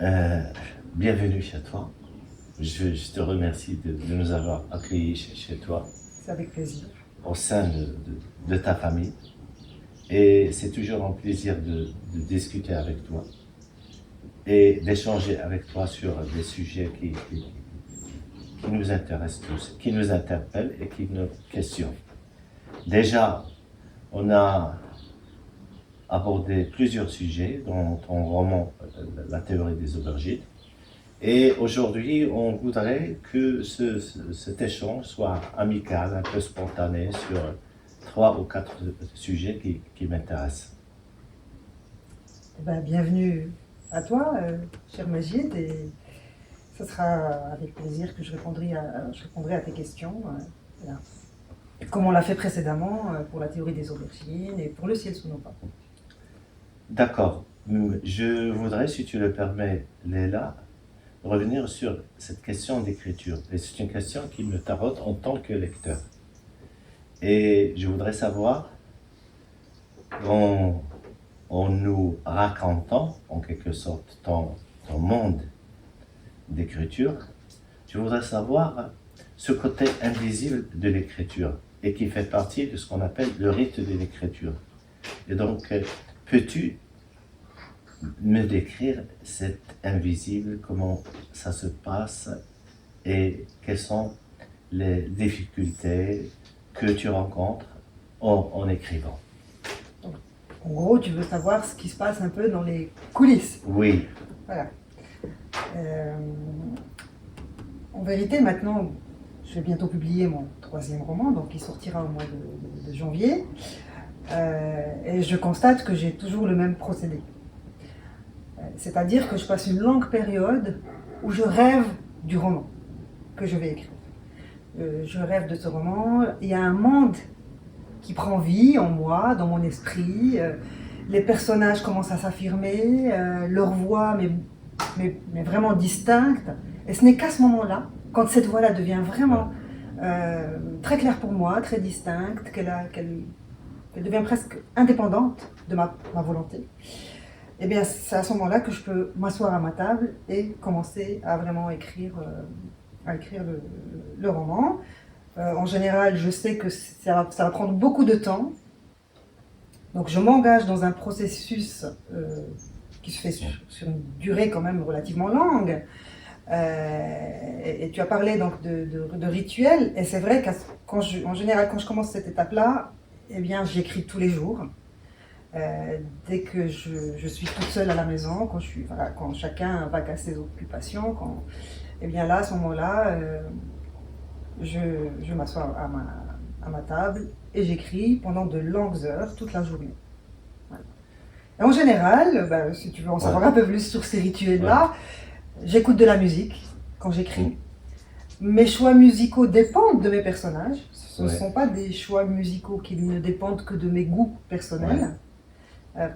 Euh, Bienvenue chez toi. Je te remercie de nous avoir accueillis chez toi, C'est avec plaisir. au sein de ta famille. Et c'est toujours un plaisir de discuter avec toi et d'échanger avec toi sur des sujets qui nous intéressent tous, qui nous interpellent et qui nous questionnent. Déjà, on a abordé plusieurs sujets dans ton roman La théorie des aubergines. Et aujourd'hui, on voudrait que cet échange soit amical, un peu spontané sur trois ou quatre sujets qui m'intéressent. Eh ben, bienvenue à toi, cher Magid, et ce sera avec plaisir que je répondrai à tes questions. Voilà. Comme on l'a fait précédemment pour la théorie des aubergines et pour le ciel sous nos pas. D'accord. Je voudrais, si tu le permets, Léla, revenir sur cette question d'écriture. Et c'est une question qui me taraude en tant que lecteur. Et je voudrais savoir, en nous racontant, en quelque sorte, ton monde d'écriture, je voudrais savoir ce côté invisible de l'écriture et qui fait partie de ce qu'on appelle le rite de l'écriture. Et donc, peux-tu me décrire cet invisible, comment ça se passe et quelles sont les difficultés que tu rencontres en écrivant? En gros, tu veux savoir ce qui se passe un peu dans les coulisses. Oui, Voilà. Euh, En vérité, maintenant, je vais bientôt publier mon troisième roman, donc il sortira au mois de janvier. Et je constate que j'ai toujours le même procédé. C'est-à-dire que je passe une longue période où je rêve du roman que je vais écrire. Je rêve de ce roman. Il y a un monde qui prend vie en moi, dans mon esprit. Les personnages commencent à s'affirmer, leur voix, mais vraiment distincte. Et ce n'est qu'à ce moment-là, quand cette voix-là devient vraiment très claire pour moi, très distincte, qu'elle devient presque indépendante de ma volonté, et bien c'est à ce moment-là que je peux m'asseoir à ma table et commencer à vraiment écrire le roman. En général, je sais que ça va prendre beaucoup de temps. Donc je m'engage dans un processus qui se fait sur une durée quand même relativement longue. Et tu as parlé donc de rituels, et c'est vrai qu'en général, quand je commence cette étape-là, eh bien, j'écris tous les jours. Dès que je suis toute seule à la maison, quand chacun va à ses occupations, eh bien là, à ce moment-là, je m'assois à ma table et j'écris pendant de longues heures, toute la journée. Voilà. Et en général, si tu veux en savoir un peu plus sur ces rituels-là, j'écoute de la musique quand j'écris. Mes choix musicaux dépendent de mes personnages. Ce ne sont pas des choix musicaux qui ne dépendent que de mes goûts personnels.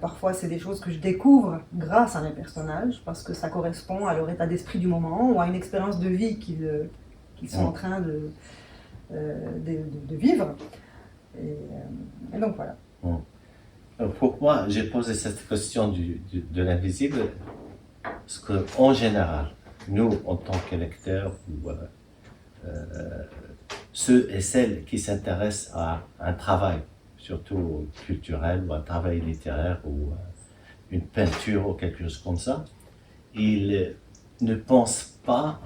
Parfois, c'est des choses que je découvre grâce à mes personnages, parce que ça correspond à leur état d'esprit du moment ou à une expérience de vie qu'ils sont en train de vivre. Et donc voilà. Pourquoi j'ai posé cette question de l'invisible? Parce qu'en général, nous, en tant que lecteurs, ou ceux et celles qui s'intéressent à un travail, surtout culturel, ou un travail littéraire, ou une peinture, ou quelque chose comme ça, ils ne pensent pas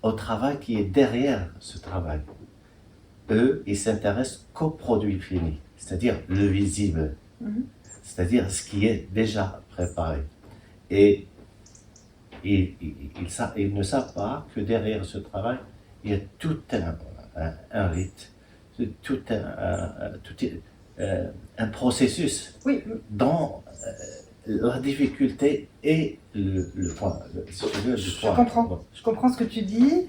au travail qui est derrière ce travail. Eux, ils s'intéressent qu'au produit fini, c'est-à-dire le visible, c'est-à-dire ce qui est déjà préparé. Et ils ne savent pas que derrière ce travail, il y a tout un rite, tout un processus dont la difficulté est le point. Si tu veux, je comprends ce que tu dis.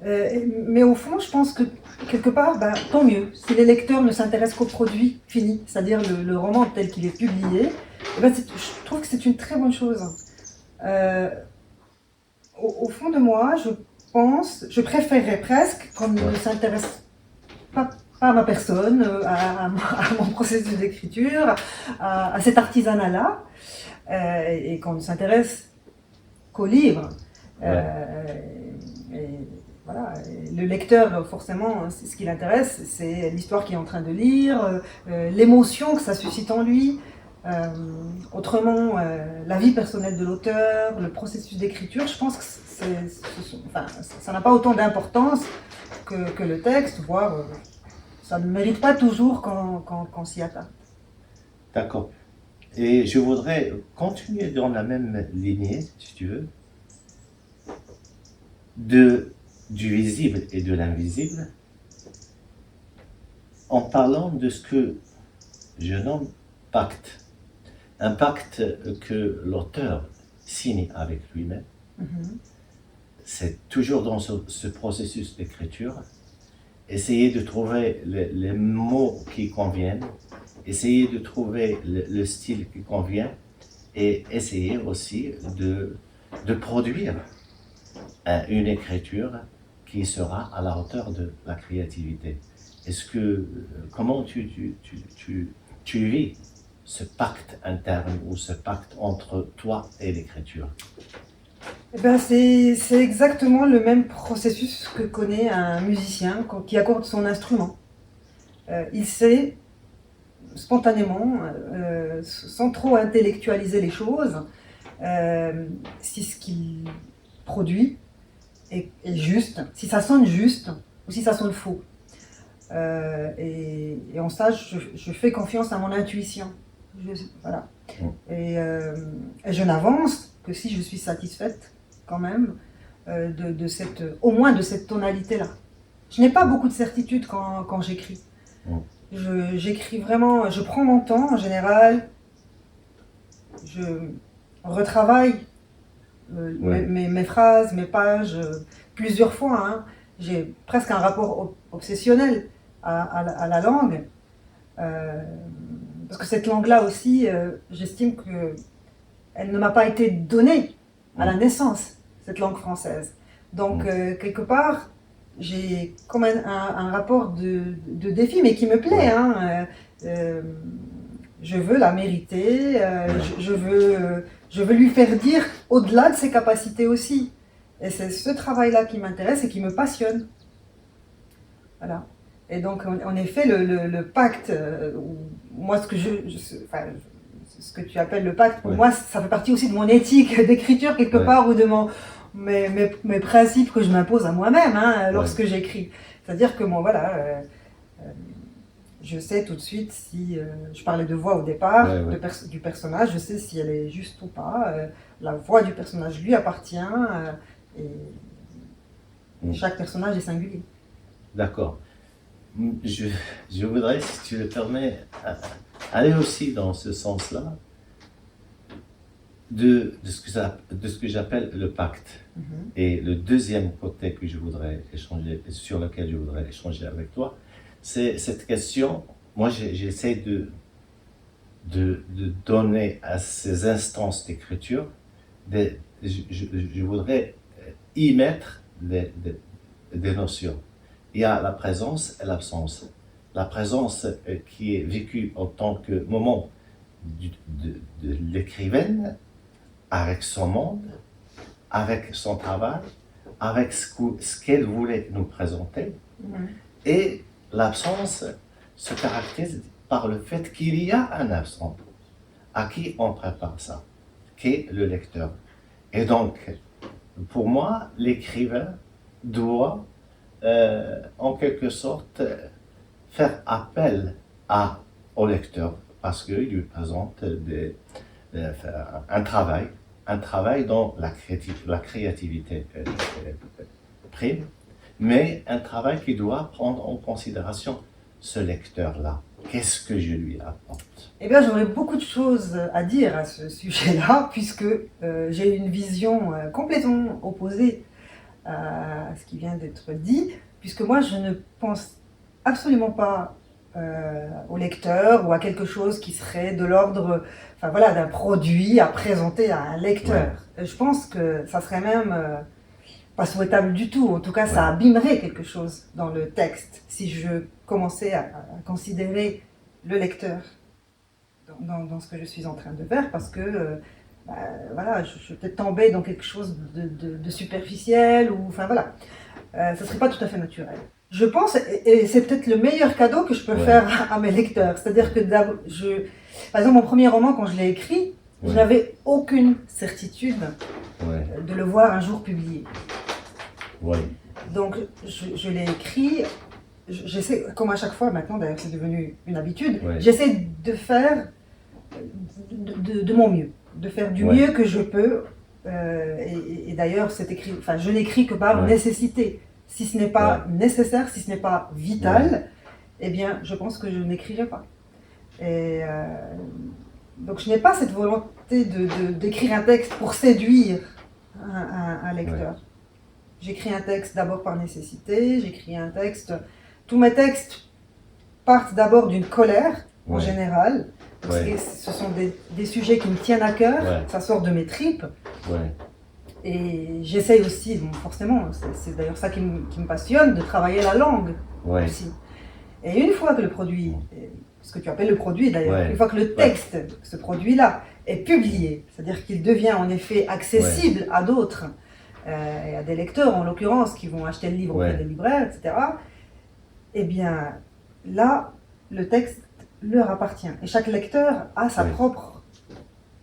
Mais au fond, je pense que quelque part, tant mieux. Si les lecteurs ne s'intéressent qu'au produit fini, c'est-à-dire le roman tel qu'il est publié, je trouve que c'est une très bonne chose. Au fond de moi, je préférerais presque qu'on ne s'intéresse pas à ma personne, à mon processus d'écriture, à cet artisanat-là, et qu'on s'intéresse qu'au livre. Ouais. Et voilà, et le lecteur, forcément, ce qui l'intéresse, c'est l'histoire qu'il est en train de lire, l'émotion que ça suscite en lui. Autrement, la vie personnelle de l'auteur, le processus d'écriture, je pense que ça n'a pas autant d'importance que le texte, voire ça ne mérite pas toujours qu'on s'y attarde. D'accord. Et je voudrais continuer dans la même lignée, si tu veux, du visible et de l'invisible, en parlant de ce que je nomme pacte. Un pacte que l'auteur signe avec lui-même. C'est toujours dans ce processus d'écriture, essayer de trouver les mots qui conviennent, essayer de trouver le style qui convient et essayer aussi de produire une écriture qui sera à la hauteur de la créativité. Comment tu vis ce pacte interne ou ce pacte entre toi et l'écriture? Eh ben c'est exactement le même processus que connaît un musicien qui accorde son instrument. Il sait spontanément, sans trop intellectualiser les choses, si ce qu'il produit est juste, si ça sonne juste ou si ça sonne faux. Et en ça, je fais confiance à mon intuition. Voilà. Et je n'avance que si je suis satisfaite quand même au moins de cette tonalité-là. Je n'ai pas beaucoup de certitude quand j'écris. J'écris vraiment, je prends mon temps en général, je retravaille mes phrases, mes pages plusieurs fois. Hein. J'ai presque un rapport obsessionnel à la langue. Parce que cette langue-là aussi, j'estime qu'elle ne m'a pas été donnée à la naissance, cette langue française. Donc, quelque part, j'ai comme un rapport de défi, mais qui me plaît. Hein. Je veux la mériter, je veux lui faire dire au-delà de ses capacités aussi. Et c'est ce travail-là qui m'intéresse et qui me passionne. Voilà. Et donc, en effet, le pacte, moi, ce que tu appelles le pacte, pour moi, ça fait partie aussi de mon éthique d'écriture, quelque part, ou de mes principes que je m'impose à moi-même lorsque j'écris. C'est-à-dire que, moi, voilà, je sais tout de suite si, je parlais de voix au départ, du personnage, je sais si elle est juste ou pas. La voix du personnage lui appartient, et chaque personnage est singulier. D'accord. Je voudrais, si tu le permets, aller aussi dans ce sens-là de ce que j'appelle le pacte. Et le deuxième côté que je voudrais échanger, sur lequel je voudrais échanger avec toi, c'est cette question. Moi, j'essaie de donner à ces instances d'écriture, je voudrais y mettre des notions. Il y a la présence et l'absence. La présence qui est vécue en tant que moment de l'écrivaine, avec son monde, avec son travail, avec ce qu'elle voulait nous présenter. Et l'absence se caractérise par le fait qu'il y a un absent à qui on prépare ça, qui est le lecteur. Et donc, pour moi, l'écrivain doit en quelque sorte faire appel au lecteur parce qu'il lui présente un travail dont la créativité prime, mais un travail qui doit prendre en considération ce lecteur-là. Qu'est-ce que je lui apporte? Eh bien, j'aurais beaucoup de choses à dire à ce sujet-là, puisque j'ai une vision complètement opposée à ce qui vient d'être dit, puisque moi je ne pense absolument pas au lecteur ou à quelque chose qui serait de l'ordre d'un produit à présenter à un lecteur. Je pense que ça serait même pas souhaitable du tout, en tout cas ça abîmerait quelque chose dans le texte si je commençais à considérer le lecteur dans ce que je suis en train de faire, parce que voilà, je suis peut-être tombée dans quelque chose de superficiel, ou enfin voilà, ça serait pas tout à fait naturel. Je pense, et c'est peut-être le meilleur cadeau que je peux Ouais. faire à mes lecteurs. C'est-à-dire que par exemple, mon premier roman, quand je l'ai écrit, je Ouais. n'avais aucune certitude Ouais. de le voir un jour publié. Ouais. Donc, je l'ai écrit. J'essaie, comme à chaque fois maintenant, d'ailleurs c'est devenu une habitude, Ouais. j'essaie de faire de mon mieux, de faire du Ouais. mieux que je peux. Et d'ailleurs, c'est écrit, enfin, je n'écris que par Ouais. nécessité. Si ce n'est pas nécessaire, si ce n'est pas vital, eh bien, je pense que je n'écrirai pas. Et donc, je n'ai pas cette volonté d'écrire un texte pour séduire un lecteur. Ouais. J'écris un texte d'abord par nécessité, j'écris un texte... Tous mes textes partent d'abord d'une colère, en Ouais. général. Parce Ouais. que ce sont des sujets qui me tiennent à cœur, Ouais. ça sort de mes tripes. Ouais. Et j'essaye aussi, bon, forcément, c'est d'ailleurs ça qui me passionne, de travailler la langue Ouais. aussi. Et une fois que le produit, ce que tu appelles le produit d'ailleurs, Ouais. une fois que le texte, ce produit-là, est publié, c'est-à-dire qu'il devient en effet accessible à d'autres, et à des lecteurs en l'occurrence, qui vont acheter le livre auprès des libraires, etc., eh bien là, le texte leur appartient. Et chaque lecteur a sa propre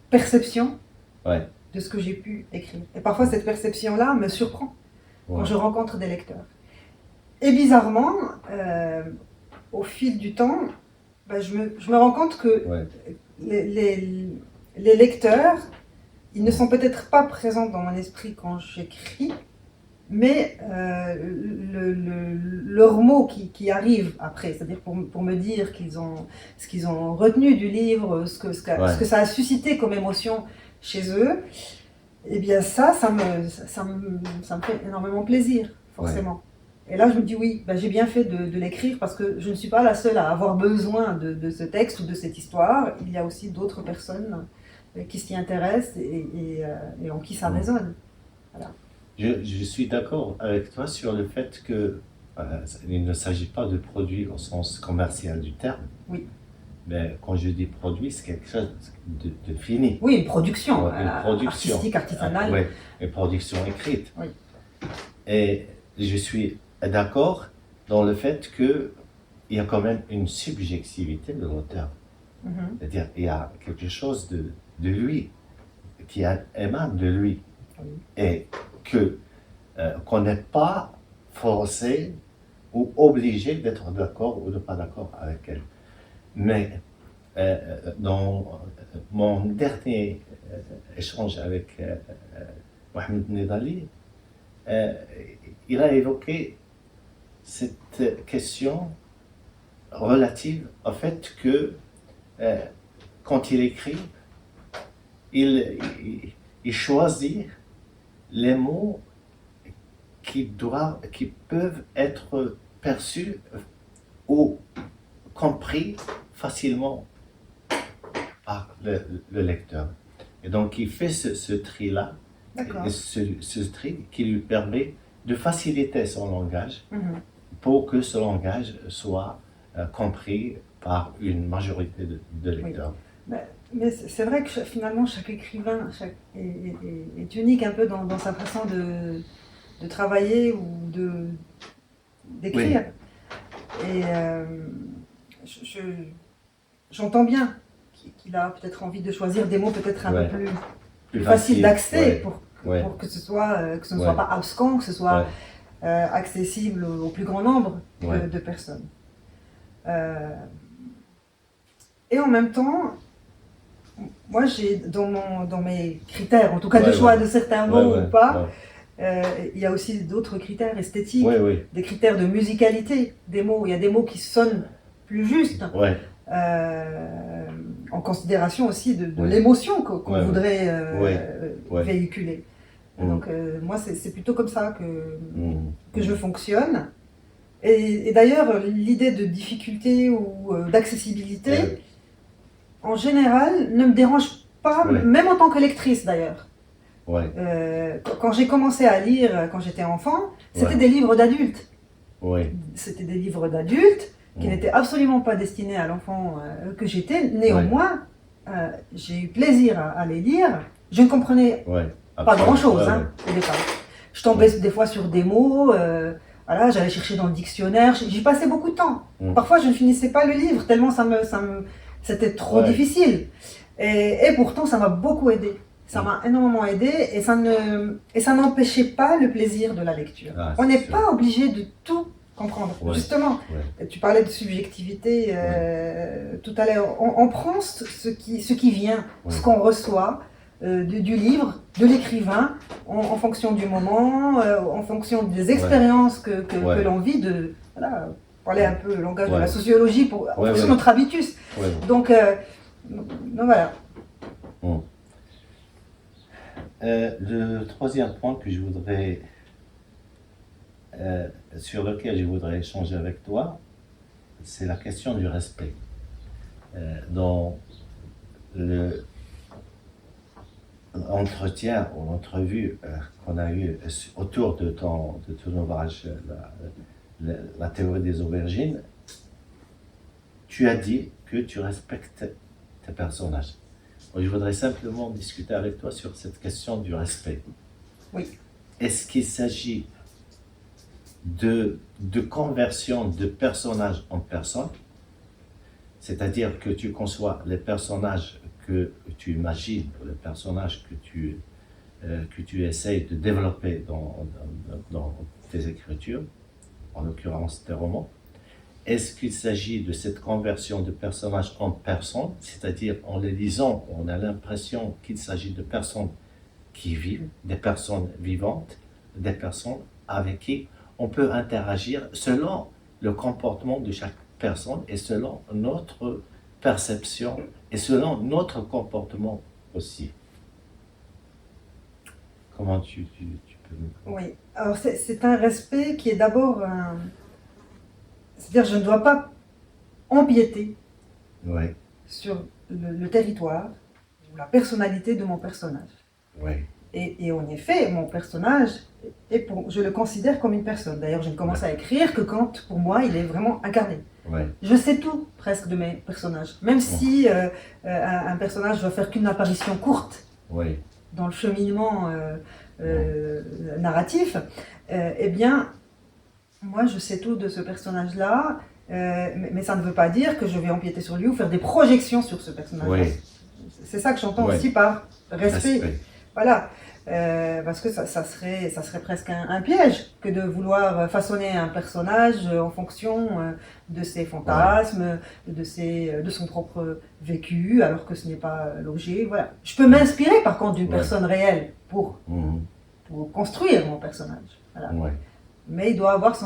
perception de ce que j'ai pu écrire. Et parfois, cette perception-là me surprend quand je rencontre des lecteurs. Et bizarrement, au fil du temps, je me rends compte que les lecteurs, ils ne sont peut-être pas présents dans mon esprit quand j'écris, mais leurs mots qui arrivent après, c'est-à-dire pour me dire ce qu'ils ont retenu du livre, ce que ça a suscité comme émotion chez eux, eh bien ça me fait énormément plaisir, forcément. Et là, je me dis oui, j'ai bien fait de l'écrire parce que je ne suis pas la seule à avoir besoin de ce texte ou de cette histoire. Il y a aussi d'autres personnes qui s'y intéressent et en qui ça résonne. Voilà. Je suis d'accord avec toi sur le fait que il ne s'agit pas de produit au sens commercial du terme. Oui. Mais quand je dis produit, c'est quelque chose de fini. Oui, une production. Une production. Artistique, artisanale. Oui, une production écrite. Oui. Et je suis d'accord dans le fait qu'il y a quand même une subjectivité de l'auteur. C'est-à-dire il y a quelque chose de lui qui émane de lui. Oui. Et qu'on n'est pas forcé ou obligé d'être d'accord ou de pas d'accord avec elle. Mais dans mon dernier échange avec Mohamed Nidali, il a évoqué cette question relative au fait que quand il écrit, il choisit les mots qui peuvent être perçus ou compris facilement par le lecteur. Et donc il fait ce tri-là, ce tri qui lui permet de faciliter son langage pour que ce langage soit compris par une majorité de lecteurs. Oui. Mais c'est vrai que finalement chaque écrivain est unique un peu dans sa façon de travailler ou d'écrire. Oui. Et j'entends bien qu'il a peut-être envie de choisir des mots peut-être un peu plus faciles d'accès pour que ce ne soit pas abscon, que ce soit accessible au plus grand nombre de personnes. Et en même temps, moi j'ai dans mes critères, en tout cas de choix de certains mots ou pas, il y a aussi d'autres critères esthétiques, des critères de musicalité des mots. Il y a des mots qui sonnent plus justes, en considération aussi de l'émotion qu'on voudrait véhiculer. Donc moi c'est plutôt comme ça que je fonctionne. Et d'ailleurs l'idée de difficulté ou d'accessibilité, en général, ne me dérange pas, même en tant que lectrice d'ailleurs. Quand j'ai commencé à lire, quand j'étais enfant, c'était des livres d'adultes. C'était des livres d'adultes qui n'étaient absolument pas destinés à l'enfant que j'étais. Néanmoins, j'ai eu plaisir à les lire Je ne comprenais Ouais, pas absolument. grand-chose Ouais, hein, au départ. Je tombais des fois sur des mots, voilà, j'allais chercher dans le dictionnaire, j'y passais beaucoup de temps. ouais. Parfois, je ne finissais pas le livre, tellement c'était trop Ouais, difficile. Et pourtant, ça m'a beaucoup aidé. Ça Mm. m'a énormément aidé et ça n'empêchait pas le plaisir de la lecture. Ah, On c'est n'est sûr. pas obligé de tout comprendre. Ouais, Justement, ouais, tu parlais de subjectivité tout à l'heure. On prend ce qui vient, ouais. ce qu'on reçoit du livre, de l'écrivain, en fonction du moment, en fonction des expériences Ouais. que l'on vit, de, voilà, parler un peu le langage de Ouais. la sociologie, en Ouais, fonction ouais. de notre habitus. Ouais. Donc voilà. Mm. Le troisième point que je voudrais, sur lequel je voudrais échanger avec toi, c'est la question du respect. Dans l'entretien ou l'entrevue qu'on a eu autour de ton ouvrage, la théorie des aubergines, tu as dit que tu respectes tes personnages. Moi, je voudrais simplement discuter avec toi sur cette question du respect. Oui. Est-ce qu'il s'agit de conversion de personnage en personne, c'est-à-dire que tu conçois les personnages que tu imagines, les personnages que tu essayes de développer dans tes écritures, en l'occurrence tes romans. Est-ce qu'il s'agit de cette conversion de personnages en personne, c'est-à-dire en les lisant, on a l'impression qu'il s'agit de personnes qui vivent, des personnes vivantes, des personnes avec qui on peut interagir selon le comportement de chaque personne et selon notre perception et selon notre comportement aussi. Comment tu peux me... Oui. Alors c'est un respect qui est d'abord c'est-à-dire je ne dois pas empiéter Oui, sur le territoire ou la personnalité de mon personnage. oui, Et en effet, mon personnage, je le considère comme une personne. D'ailleurs, je ne commence à écrire que quand, pour moi, il est vraiment incarné. oui, Je sais tout, presque, de mes personnages. Même si un personnage doit faire qu'une apparition courte oui, dans le cheminement narratif, eh bien, moi, je sais tout de ce personnage-là, mais ça ne veut pas dire que je vais empiéter sur lui ou faire des projections sur ce personnage-là. oui. C'est ça que j'entends Ouais. aussi par respect. Respect. Voilà. Parce que ça serait presque un piège que de vouloir façonner un personnage en fonction de ses fantasmes, de son propre vécu, alors que ce n'est pas l'objet. Voilà. Je peux m'inspirer par contre d'une Ouais. personne réelle pour Mhm. construire mon personnage. Voilà. Ouais. Mais il doit avoir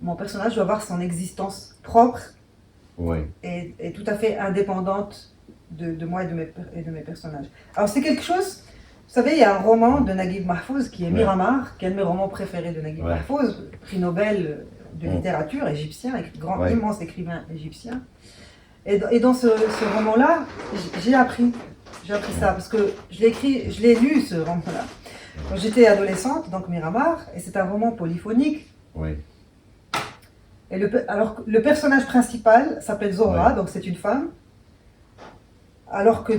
mon personnage doit avoir son existence propre Ouais. et tout à fait indépendante de moi et de mes personnages. Alors c'est quelque chose, vous savez, il y a un roman de Naguib Mahfouz qui est Ouais. Miramar, qui est un de mes romans préférés de Naguib Ouais. Mahfouz, prix Nobel de Mm. littérature égyptien, grand, Ouais. immense écrivain égyptien. Et dans ce roman-là, j'ai appris ça, parce que je l'ai lu ce roman-là. Quand j'étais adolescente, donc Miramar, et c'est un roman polyphonique. Ouais. Et alors le personnage principal s'appelle Zora, Ouais. donc c'est une femme, alors que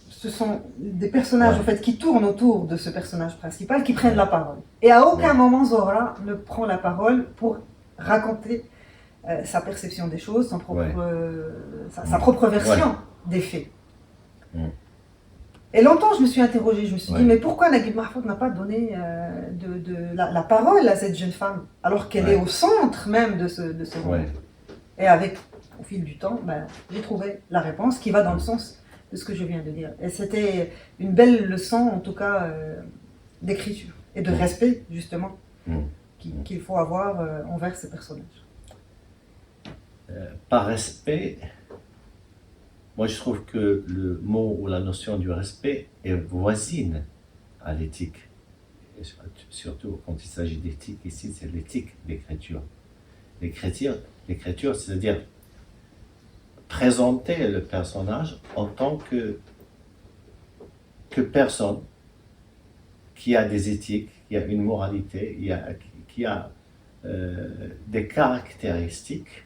ce sont des personnages en fait qui tournent autour de ce personnage principal qui prennent la parole. Et à aucun moment Zora ne prend la parole pour raconter sa perception des choses, sa propre version des faits. Mm. Et longtemps, je me suis interrogée, je me suis dit, Ouais. mais pourquoi Naguib Mahfouz n'a pas donné la parole à cette jeune femme, alors qu'elle Ouais. est au centre même de ce roman. Ouais. Et au fil du temps, j'ai trouvé la réponse qui va dans le sens de ce que je viens de dire. Et c'était une belle leçon, en tout cas, d'écriture et de respect, justement, Mm. qu'il faut avoir envers ces personnages. Par respect, moi je trouve que le mot ou la notion du respect est voisine à l'éthique. Et surtout quand il s'agit d'éthique, ici c'est l'éthique d'écriture. L'écriture, c'est-à-dire présenter le personnage en tant que personne qui a des éthiques, qui a une moralité, qui a des caractéristiques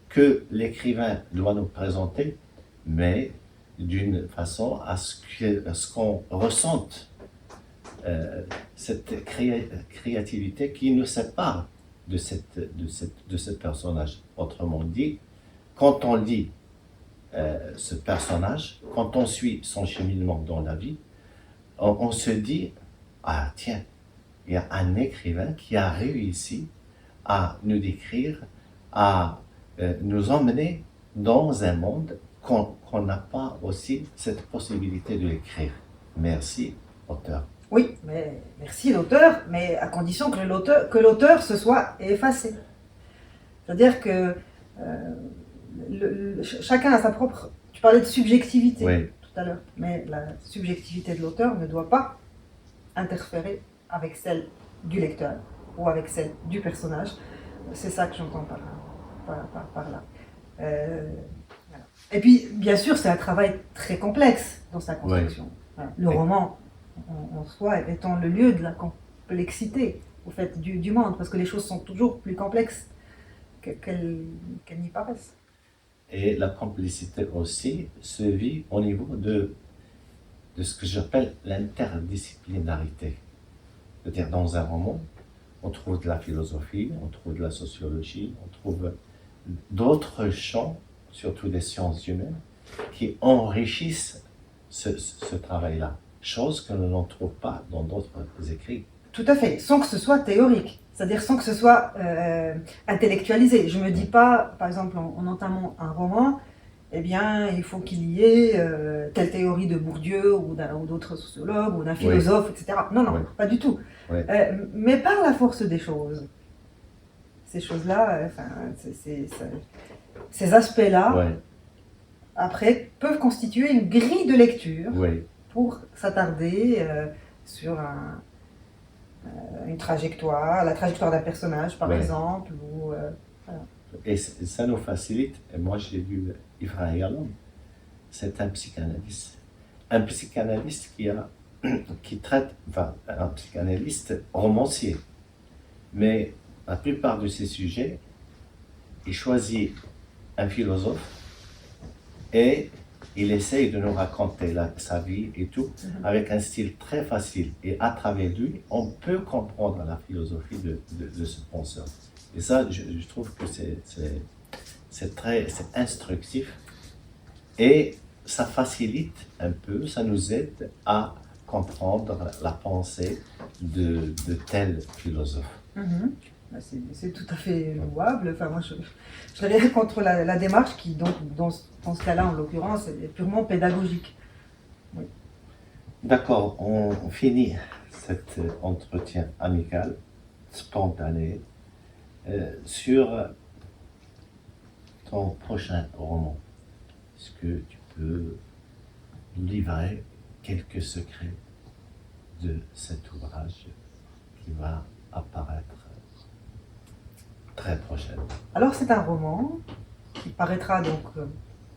que l'écrivain doit nous présenter, mais d'une façon à ce qu'on ressente cette créativité qui nous sépare de ce personnage. Autrement dit, quand on lit ce personnage, quand on suit son cheminement dans la vie, on se dit, ah tiens, il y a un écrivain qui a réussi à nous décrire, à nous emmener dans un monde qu'on n'a pas aussi cette possibilité de l'écrire. Merci, auteur. Oui, mais merci l'auteur, mais à condition que l'auteur se soit effacé. C'est-à-dire que chacun a sa propre... Tu parlais de subjectivité Oui. tout à l'heure, mais la subjectivité de l'auteur ne doit pas interférer avec celle du lecteur ou avec celle du personnage. C'est ça que j'entends par là. Voilà. Et puis, bien sûr, c'est un travail très complexe dans sa construction. Oui. Voilà. Le roman, en soi, étant le lieu de la complexité, au fait, du monde, parce que les choses sont toujours plus complexes qu'elles n'y paraissent. Et la complicité aussi se vit au niveau de ce que j'appelle l'interdisciplinarité. C'est-à-dire, dans un roman, on trouve de la philosophie, on trouve de la sociologie, on trouve d'autres champs, surtout des sciences humaines, qui enrichissent ce travail-là. Chose que l'on ne trouve pas dans d'autres écrits. Tout à fait, sans que ce soit théorique, c'est-à-dire sans que ce soit intellectualisé. Je ne me dis pas, par exemple, en entamant un roman, eh bien, il faut qu'il y ait telle théorie de Bourdieu ou d'autres sociologues ou d'un philosophe, oui. etc. Non, oui. Pas du tout. Oui. Mais par la force des choses, ces choses-là, ces aspects-là, oui. Après, peuvent constituer une grille de lecture oui. pour s'attarder sur une trajectoire, la trajectoire d'un personnage, par exemple. Ou, voilà. Et ça nous facilite. Et moi, j'ai lu Ephraim Yalom. C'est un psychanalyste. Un psychanalyste qui traite, enfin, un psychanalyste romancier. Mais la plupart de ses sujets, il choisit un philosophe et il essaye de nous raconter sa vie et tout, avec un style très facile. Et à travers lui, on peut comprendre la philosophie de ce penseur. Et ça, je trouve que c'est instructif. Et ça facilite un peu, ça nous aide à comprendre la pensée de tel philosophe. C'est tout à fait louable. Enfin, moi, je n'ai rien contre la démarche qui, donc, dans ce cas-là, en l'occurrence, est purement pédagogique. Oui. D'accord, on finit cet entretien amical, spontané, sur ton prochain roman. Est-ce que tu peux nous livrer quelques secrets de cet ouvrage qui va apparaître très prochainement? Alors, c'est un roman qui paraîtra donc le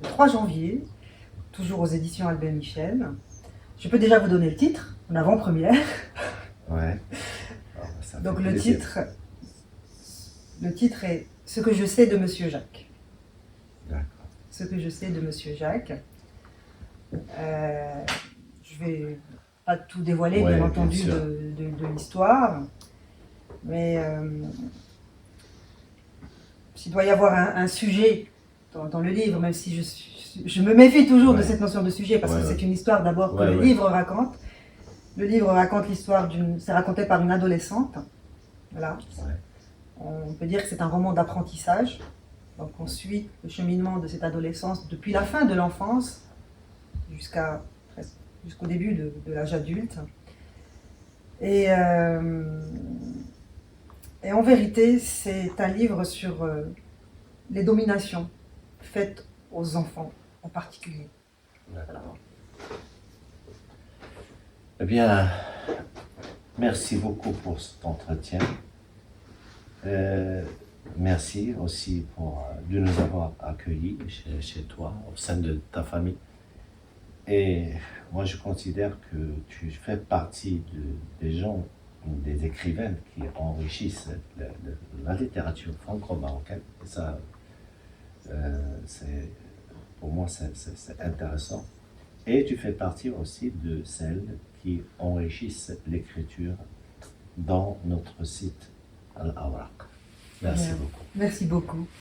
3 janvier, toujours aux éditions Albin Michel. Je peux déjà vous donner le titre, en avant-première. Ouais. Oh, donc le titre est « Ce que je sais de Monsieur Jacques ». D'accord. Ce que je sais de Monsieur Jacques. Je vais pas tout dévoiler, bien entendu, de l'histoire, mais s'il doit y avoir un sujet dans le livre, même si je me méfie toujours de cette notion de sujet, parce que c'est une histoire d'abord que le livre raconte. Le livre raconte l'histoire c'est raconté par une adolescente. Voilà. On peut dire que c'est un roman d'apprentissage. Donc on suit le cheminement de cette adolescence depuis la fin de l'enfance jusqu'au début de l'âge adulte. Et en vérité, c'est un livre sur les dominations faites aux enfants en particulier. Voilà. Eh bien, merci beaucoup pour cet entretien. Merci aussi de nous avoir accueillis chez toi, au sein de ta famille. Et moi, je considère que tu fais partie des gens, des écrivains qui enrichissent la littérature franco-marocaine. Et ça, pour moi, c'est intéressant. Et tu fais partie aussi de celles qui enrichissent l'écriture dans notre site Al-Awraq. Merci Bien. beaucoup. Merci beaucoup.